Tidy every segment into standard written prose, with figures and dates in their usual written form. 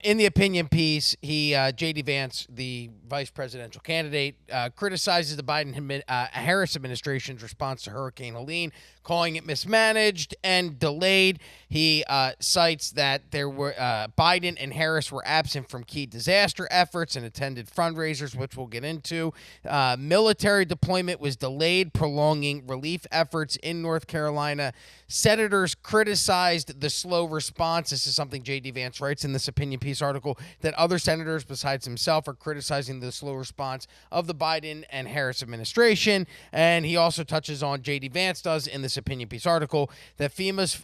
In the opinion piece, JD Vance, the vice presidential candidate, criticizes the Biden-Harris administration's response to Hurricane Helene, calling it mismanaged and delayed. He cites that Biden and Harris were absent from key disaster efforts and attended fundraisers, which we'll get into. Military deployment was delayed, prolonging relief efforts in North Carolina. Senators criticized the slow response. This is something J.D. Vance writes in this opinion piece article, that other senators besides himself are criticizing the slow response of the Biden and Harris administration. And he also touches on, J.D. Vance does in this opinion piece article, that FEMA's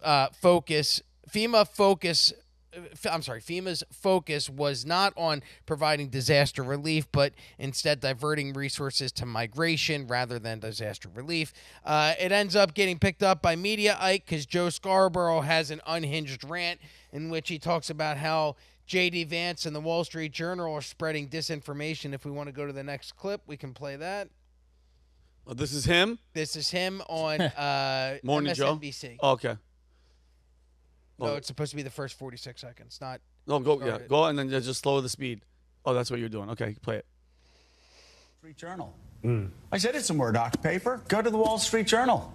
focus was not on providing disaster relief, but instead diverting resources to migration rather than disaster relief. It ends up getting picked up by Media Ike because Joe Scarborough has an unhinged rant in which he talks about how JD Vance and the Wall Street Journal are spreading disinformation. If we want to go to the next clip, we can play that. Oh, this is him? This is him on Morning MSNBC. Joe? Oh, okay. No, it's supposed to be the first 46 seconds, not... No, go and then just slow the speed. Oh, that's what you're doing. Okay, play it. Street Journal. I said it's a Murdoch paper. Go to the Wall Street Journal.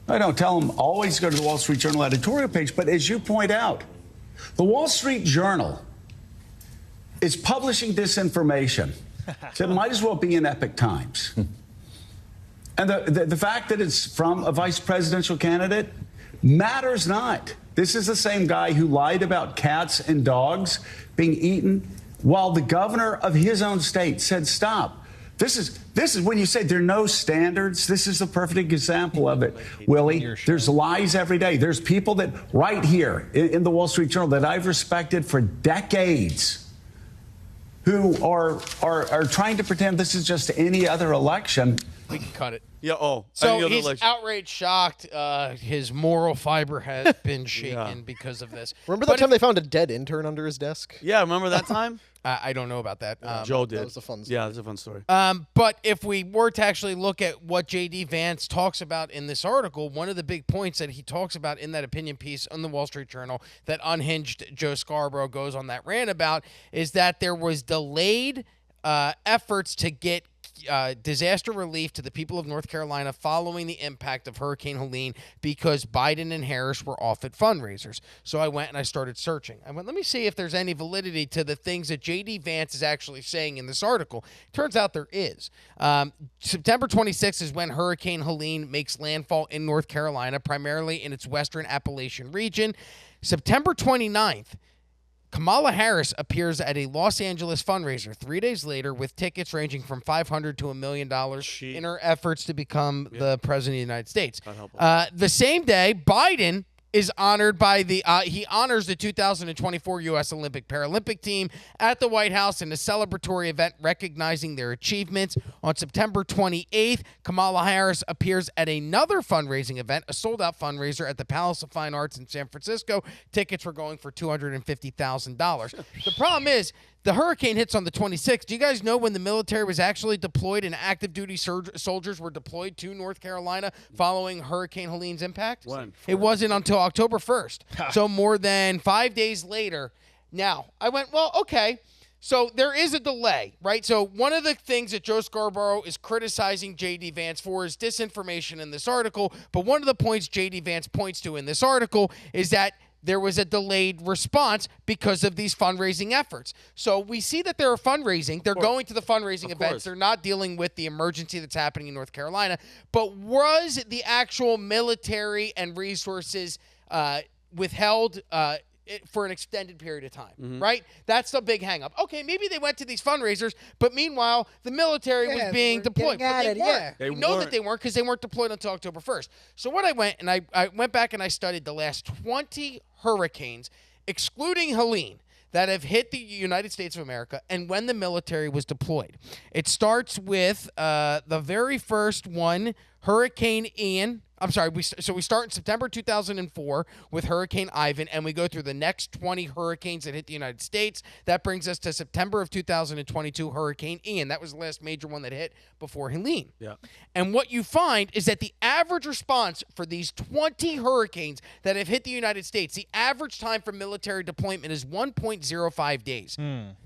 I don't tell them always go to the Wall Street Journal editorial page, but as you point out, the Wall Street Journal is publishing disinformation. So it might as well be in Epic Times. And the fact that it's from a vice presidential candidate matters not. This is the same guy who lied about cats and dogs being eaten while the governor of his own state said stop. This is when you say there are no standards. This is the perfect example of it, Willie. There's lies every day. There's people that right here in the Wall Street Journal that I've respected for decades who are trying to pretend this is just any other election. We can cut it. Yeah, So he's outraged, shocked. His moral fiber has been shaken because of this. Remember that time they found a dead intern under his desk? Yeah, remember that time? I don't know about that. Joe did. That was a fun story. Yeah, that's a fun story. But if we were to actually look at what J.D. Vance talks about in this article, one of the big points that he talks about in that opinion piece on the Wall Street Journal that unhinged Joe Scarborough goes on that rant about is that there was delayed efforts to get disaster relief to the people of North Carolina following the impact of Hurricane Helene because Biden and Harris were off at fundraisers. So I went and I started searching. I went, let me see if there's any validity to the things that J.D. Vance is actually saying in this article. Turns out there is. September 26th is when Hurricane Helene makes landfall in North Carolina, primarily in its western Appalachian region. September 29th, Kamala Harris appears at a Los Angeles fundraiser 3 days later with tickets ranging from $500 to $1 million in her efforts to become the president of the United States. The same day, Biden is honored by he honors the 2024 U.S. Olympic Paralympic team at the White House in a celebratory event recognizing their achievements. On September 28th, Kamala Harris appears at another fundraising event, a sold-out fundraiser at the Palace of Fine Arts in San Francisco. Tickets were going for $250,000. The problem is, the hurricane hits on the 26th. Do you guys know when the military was actually deployed and active duty soldiers were deployed to North Carolina following Hurricane Helene's impact? When? It wasn't until October 1st. So more than 5 days later. Now, I went, well, okay. So there is a delay, right? So one of the things that Joe Scarborough is criticizing J.D. Vance for is disinformation in this article. But one of the points J.D. Vance points to in this article is that there was a delayed response because of these fundraising efforts. So we see that they're fundraising. They're going to the fundraising events. They're not dealing with the emergency that's happening in North Carolina. But was the actual military and resources withheld for an extended period of time, right? That's the big hang up. Okay, maybe they went to these fundraisers, but meanwhile, the military was being deployed. But they weren't. We know that they weren't because they weren't deployed until October 1st. So what I went, and I went back and I studied the last 20 hurricanes, excluding Helene, that have hit the United States of America and when the military was deployed. It starts with the very first one, Hurricane Ian, I'm sorry. We start in September 2004 with Hurricane Ivan, and we go through the next 20 hurricanes that hit the United States. That brings us to September of 2022, Hurricane Ian. That was the last major one that hit before Helene. Yeah. And what you find is that the average response for these 20 hurricanes that have hit the United States, the average time for military deployment is 1.05 days.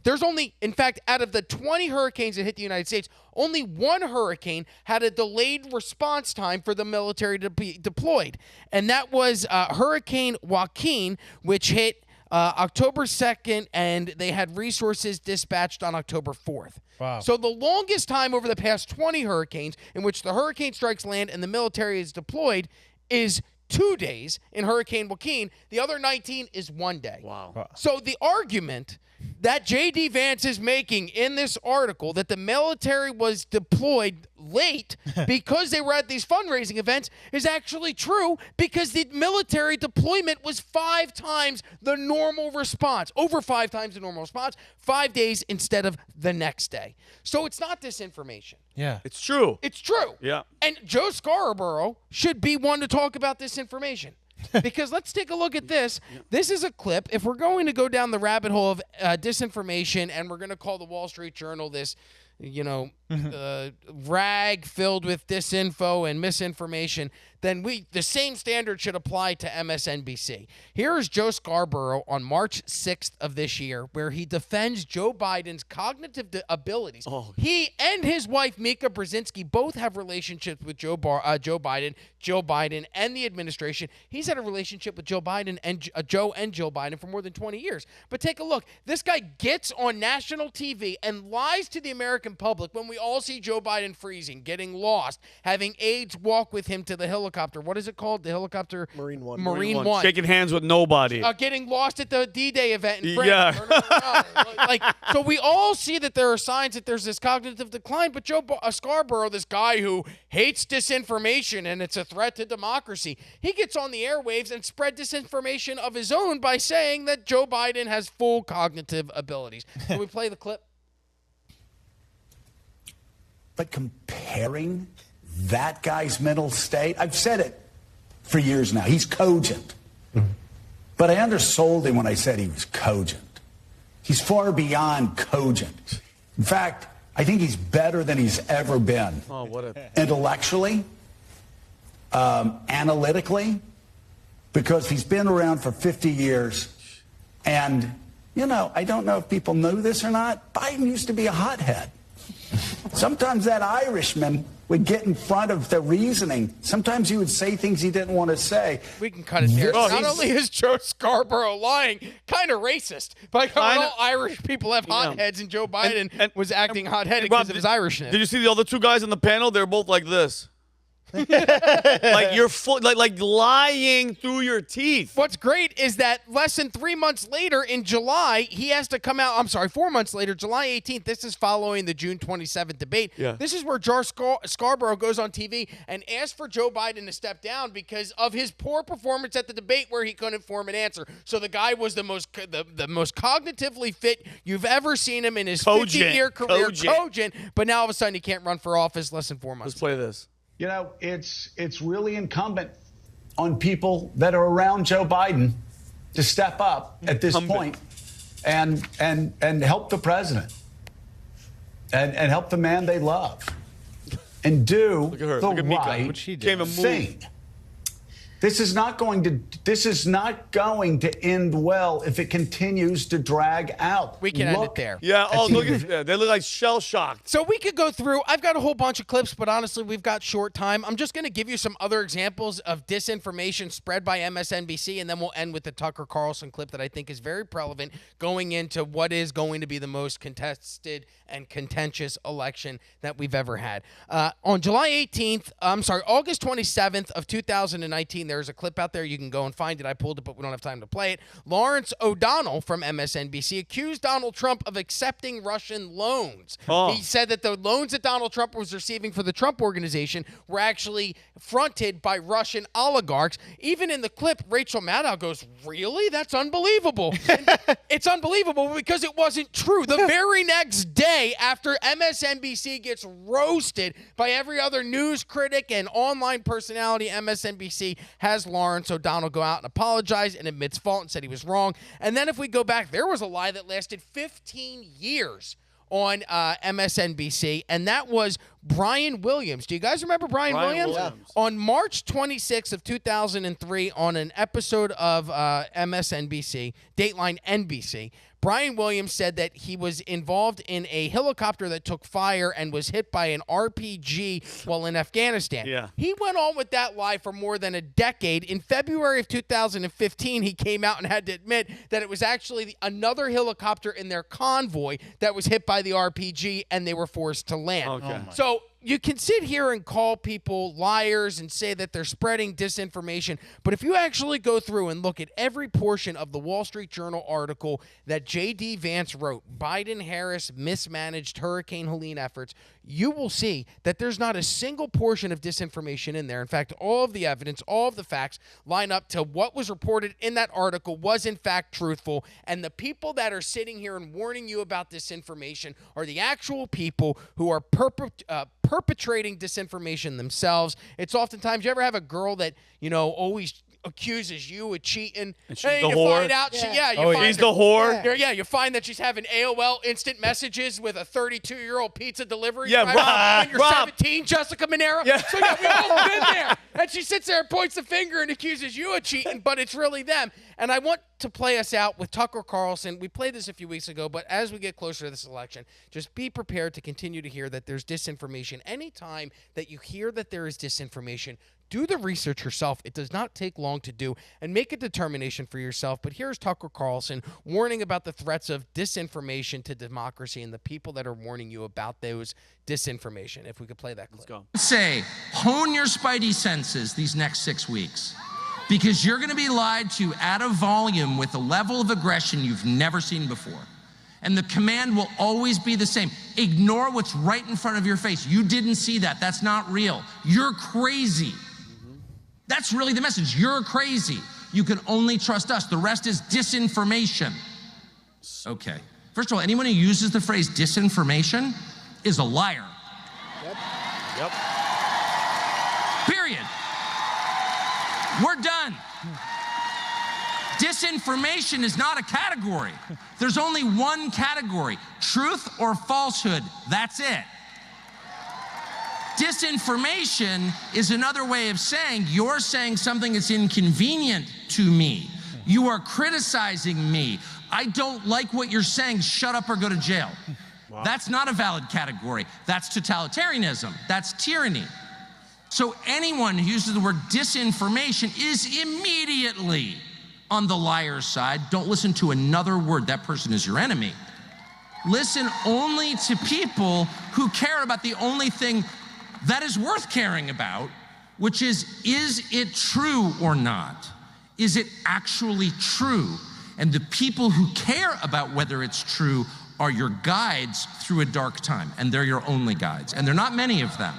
There's only, in fact, out of the 20 hurricanes that hit the United States, only one hurricane had a delayed response time for the military to be deployed. And that was Hurricane Joaquin, which hit October 2nd, and they had resources dispatched on October 4th. Wow. So the longest time over the past 20 hurricanes in which the hurricane strikes land and the military is deployed is 2 days in Hurricane Joaquin. The other 19 is 1 day. Wow. So the argument that JD Vance is making in this article that the military was deployed late because they were at these fundraising events is actually true, because the military deployment was 5 times the normal response, over 5 times the normal response, 5 days instead of the next day. So it's not disinformation. Yeah. It's true. It's true. Yeah. And Joe Scarborough should be one to talk about this information. Because let's take a look at this. This is a clip. If we're going to go down the rabbit hole of disinformation, and we're going to call the Wall Street Journal this, rag filled with disinfo and misinformation, then the same standard should apply to MSNBC. Here is Joe Scarborough on March 6th of this year, where he defends Joe Biden's cognitive abilities. He and his wife, Mika Brzezinski, both have relationships with Joe Biden and the administration. He's had a relationship with Joe Biden and Joe and Jill Biden for more than 20 years. But take a look. This guy gets on national TV and lies to the American public when we all see Joe Biden freezing, getting lost, having aides walk with him to the helicopter. What is it called? The helicopter? Marine One. Marine One. Shaking hands with nobody. Getting lost at the D-Day event in France. Yeah. So we all see that there are signs that there's this cognitive decline, but Joe Scarborough, this guy who hates disinformation and it's a threat to democracy, he gets on the airwaves and spread disinformation of his own by saying that Joe Biden has full cognitive abilities. Can we play the clip? But comparing that guy's mental state, I've said it for years now, he's cogent. But I undersold him when I said he was cogent. He's far beyond cogent. In fact, I think he's better than he's ever been. Intellectually, analytically, because he's been around for 50 years. And, I don't know if people know this or not, Biden used to be a hothead. Sometimes that Irishman would get in front of the reasoning. Sometimes he would say things he didn't want to say. We can cut it there. Not only is Joe Scarborough lying, kind of racist, but all Irish people have hotheads, and Joe Biden was acting hot-headed because of his Irishness. Did you see the other two guys on the panel? They're both like this. Like you're like lying through your teeth. What's great is that less than 3 months later in July, he has to come out. I'm sorry, 4 months later, July 18th. This is following the June 27th debate. Yeah. This is where Joe Scarborough goes on TV and asks for Joe Biden to step down because of his poor performance at the debate where he couldn't form an answer. So the guy was the most cognitively fit you've ever seen him in his 50-year career. Cogent. But now all of a sudden he can't run for office less than 4 months. Let's play this. It's really incumbent on people that are around Joe Biden to step up at this point and help the president and help the man they love and do the right thing. This is not going to end well if it continues to drag out. We can end it there. Yeah. Look at they look like shell shocked. So we could go through. I've got a whole bunch of clips, but honestly, we've got short time. I'm just going to give you some other examples of disinformation spread by MSNBC, and then we'll end with the Tucker Carlson clip that I think is very relevant going into what is going to be the most contested and contentious election that we've ever had. On August 27th of 2019. tweeting. There's a clip out there. You can go and find it. I pulled it, but we don't have time to play it. Lawrence O'Donnell from MSNBC accused Donald Trump of accepting Russian loans. He said that the loans that Donald Trump was receiving for the Trump Organization were actually fronted by Russian oligarchs. Even in the clip, Rachel Maddow goes, really? That's unbelievable. It's unbelievable because it wasn't true. The very next day after MSNBC gets roasted by every other news critic and online personality, MSNBC has Lawrence O'Donnell go out and apologize and admits fault and said he was wrong. And then if we go back, there was a lie that lasted 15 years on MSNBC, and that was Brian Williams. Do you guys remember Brian Williams? Yeah. On March 26th of 2003, on an episode of MSNBC, Dateline NBC, Brian Williams said that he was involved in a helicopter that took fire and was hit by an RPG while in Afghanistan. Yeah. He went on with that lie for more than a decade. In February of 2015, he came out and had to admit that it was actually another helicopter in their convoy that was hit by the RPG, and they were forced to land. Okay. So you can sit here and call people liars and say that they're spreading disinformation, but if you actually go through and look at every portion of the Wall Street Journal article that JD Vance wrote, Biden-Harris mismanaged Hurricane Helene efforts, you will see that there's not a single portion of disinformation in there. In fact, all of the evidence, all of the facts line up to what was reported in that article was in fact truthful, and the people that are sitting here and warning you about disinformation are the actual people who are perpetrating disinformation themselves. It's oftentimes, you ever have a girl that, always accuses you of cheating? And she's the you whore? find out, He's find the whore? Yeah, you find that she's having AOL instant messages with a 32-year-old pizza delivery Yeah, driver Rob, when you're Rob. 17, Jessica Monero. Yeah. So yeah, we've all been there. And she sits there and points the finger and accuses you of cheating, but it's really them. And I want to play us out with Tucker Carlson. We played this a few weeks ago, but as we get closer to this election, just be prepared to continue to hear that there's disinformation. Anytime that you hear that there is disinformation, do the research yourself. It does not take long to do, and make a determination for yourself. But here's Tucker Carlson warning about the threats of disinformation to democracy and the people that are warning you about those disinformation. If we could play that clip. Let's go. Say, hone your spidey senses these next 6 weeks, because you're going to be lied to at a volume with a level of aggression you've never seen before. And the command will always be the same. Ignore what's right in front of your face. You didn't see that. That's not real. You're crazy. That's really the message. You're crazy. You can only trust us. The rest is disinformation. Okay. First of all, anyone who uses the phrase disinformation is a liar. Yep. Period. We're done. Disinformation is not a category. There's only one category: truth or falsehood. That's it. Disinformation is another way of saying you're saying something that's inconvenient to me. You are criticizing me. I don't like what you're saying. Shut up or go to jail. Wow. That's not a valid category. That's totalitarianism. That's tyranny. So anyone who uses the word disinformation is immediately on the liar's side. Don't listen to another word. That person is your enemy. Listen only to people who care about the only thing that is worth caring about, which is it true or not? Is it actually true? And the people who care about whether it's true are your guides through a dark time, and they're your only guides, and there are not many of them.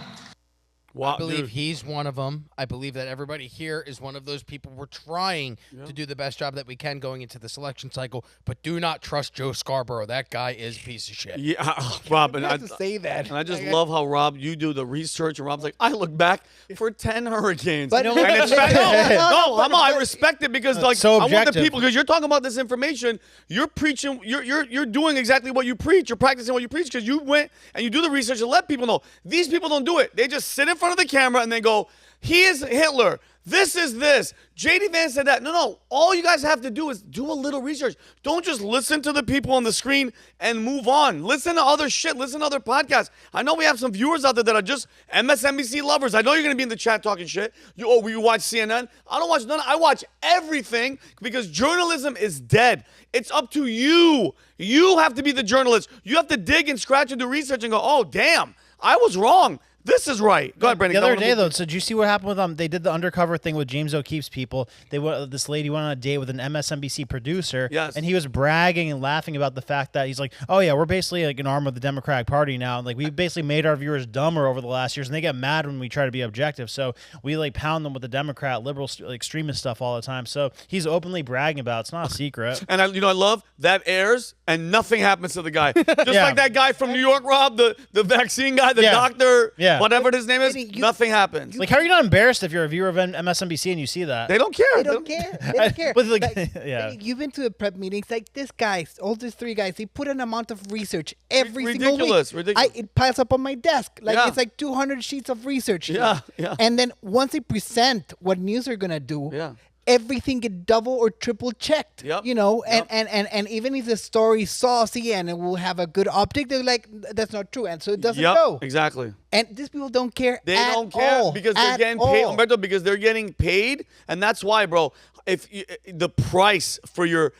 I believe he's one of them. I believe that everybody here is one of those people. We're trying to do the best job that we can going into this election cycle, but do not trust Joe Scarborough. That guy is a piece of shit. Yeah, Rob, and I say that. And I just love how, Rob, you do the research, and Rob's like, I look back for 10 hurricanes. But and it's I respect it because like so I want the objective. people, because you're talking about this information, you're preaching, you're doing exactly what you preach. You're practicing what you preach because you went and you do the research and let people know. These people don't do it. They just sit in front of the camera and they go, he is Hitler. This is this. JD Vance said that. No. All you guys have to do is do a little research. Don't just listen to the people on the screen and move on. Listen to other shit. Listen to other podcasts. I know we have some viewers out there that are just MSNBC lovers. I know you're going to be in the chat talking shit. You watch CNN? I don't watch none. I watch everything because journalism is dead. It's up to you. You have to be the journalist. You have to dig and scratch and do research and go, oh, damn, I was wrong. This is right. Go ahead, Brandon. The other day, though, so did you see what happened with them? They did the undercover thing with James O'Keefe's people. This lady went on a date with an MSNBC producer, and he was bragging and laughing about the fact that he's like, "Oh yeah, we're basically like an arm of the Democratic Party now. Like we basically made our viewers dumber over the last years, and they get mad when we try to be objective. So we like pound them with the Democrat, liberal, extremist stuff all the time. So he's openly bragging about it. It's not a secret. And I love that airs and nothing happens to the guy. Just like that guy from New York, Rob, the vaccine guy, the doctor, whatever his name is, nothing happens. Like, how are you not embarrassed if you're a viewer of MSNBC and you see that? They don't care. They don't care. They don't care. With, like, like, you've been to the prep meetings. Like this guy, all these three guys, they put an amount of research every single week. Ridiculous. It piles up on my desk. Like it's like 200 sheets of research. Yeah. And then once they present what news are gonna do, everything get double or triple checked. Yep. And even if the story's saucy and it will have a good optic, they're like, that's not true, and so it doesn't go. Exactly. And these people don't care. They don't care because they're getting paid, Humberto, because they're getting paid, and that's why, bro. If the price for your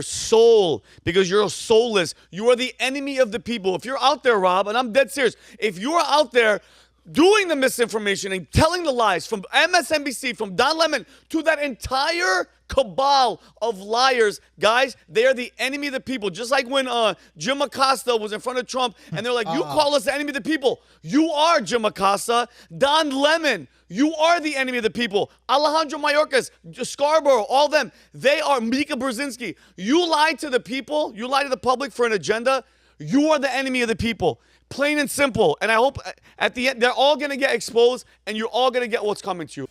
soul, because you're soulless, you are the enemy of the people. If you're out there, Rob, and I'm dead serious, if you are out there doing the misinformation and telling the lies from MSNBC, from Don Lemon to that entire cabal of liars, guys, they are the enemy of the people. Just like when Jim Acosta was in front of Trump and they're like, you call us the enemy of the people. You are Jim Acosta. Don Lemon, you are the enemy of the people. Alejandro Mayorkas, Scarborough, all them, they are Mika Brzezinski. You lied to the people. You lied to the public for an agenda. You are the enemy of the people. Plain and simple. And I hope at the end, they're all going to get exposed and you're all going to get what's coming to you.